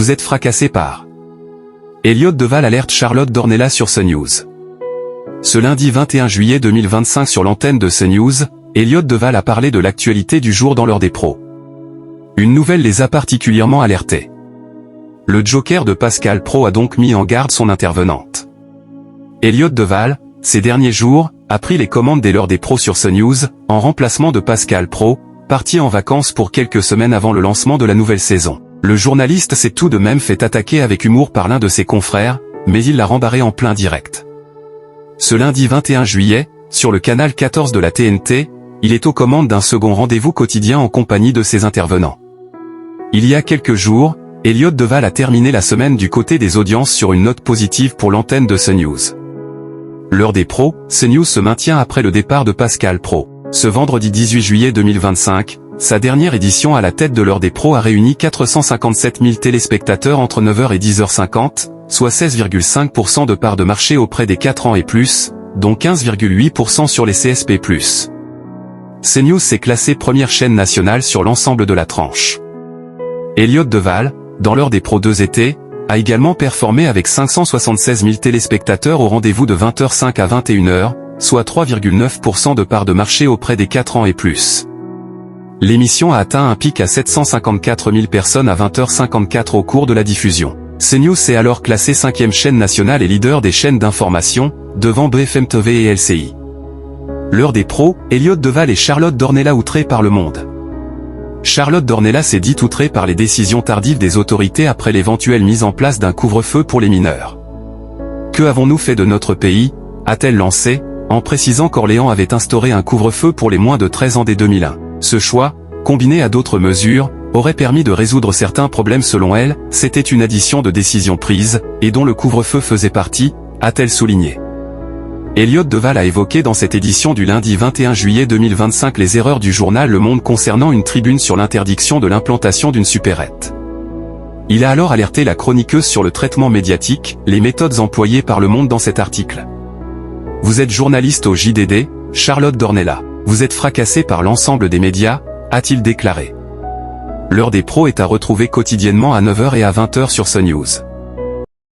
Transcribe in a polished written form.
Vous êtes fracassé par. Elliott Deval alerte Charlotte Dornelas sur CNews. Ce lundi 21 juillet 2025 sur l'antenne de CNews, Elliott Deval a parlé de l'actualité du jour dans l'heure des pros. Une nouvelle les a particulièrement alertés. Le joker de Pascal Praud a donc mis en garde son intervenante. Elliott Deval, ces derniers jours, a pris les commandes dès l'heure des pros sur CNews, en remplacement de Pascal Praud, parti en vacances pour quelques semaines avant le lancement de la nouvelle saison. Le journaliste s'est tout de même fait attaquer avec humour par l'un de ses confrères, mais il l'a rembarré en plein direct. Ce lundi 21 juillet, sur le canal 14 de la TNT, il est aux commandes d'un second rendez-vous quotidien en compagnie de ses intervenants. Il y a quelques jours, Elliott Deval a terminé la semaine du côté des audiences sur une note positive pour l'antenne de CNews. L'heure des pros, CNews se maintient après le départ de Pascal Praud. Ce vendredi 18 juillet 2025, sa dernière édition à la tête de l'heure des pros a réuni 457 000 téléspectateurs entre 9h et 10h50, soit 16,5% de part de marché auprès des 4 ans et plus, dont 15,8% sur les CSP+. CNews s'est classé première chaîne nationale sur l'ensemble de la tranche. Elliott Deval, dans l'heure des pros 2 étés, a également performé avec 576 000 téléspectateurs au rendez-vous de 20h05 à 21h, soit 3,9% de part de marché auprès des 4 ans et plus. L'émission a atteint un pic à 754 000 personnes à 20h54 au cours de la diffusion. CNews s'est alors classé 5e chaîne nationale et leader des chaînes d'information, devant BFM TV et LCI. L'heure des pros, Elliott Deval et Charlotte Dornelas outrés par Le Monde. Charlotte Dornelas s'est dite outrée par les décisions tardives des autorités après l'éventuelle mise en place d'un couvre-feu pour les mineurs. Que avons-nous fait de notre pays, a-t-elle lancé, en précisant qu'Orléans avait instauré un couvre-feu pour les moins de 13 ans dès 2001. Ce choix, combiné à d'autres mesures, aurait permis de résoudre certains problèmes selon elle, c'était une addition de décisions prises, et dont le couvre-feu faisait partie, a-t-elle souligné. Elliott Deval a évoqué dans cette édition du lundi 21 juillet 2025 les erreurs du journal Le Monde concernant une tribune sur l'interdiction de l'implantation d'une supérette. Il a alors alerté la chroniqueuse sur le traitement médiatique, les méthodes employées par Le Monde dans cet article. Vous êtes journaliste au JDD, Charlotte Dornelas. Vous êtes fracassé par l'ensemble des médias, a-t-il déclaré. L'heure des pros est à retrouver quotidiennement à 9h et à 20h sur CNews.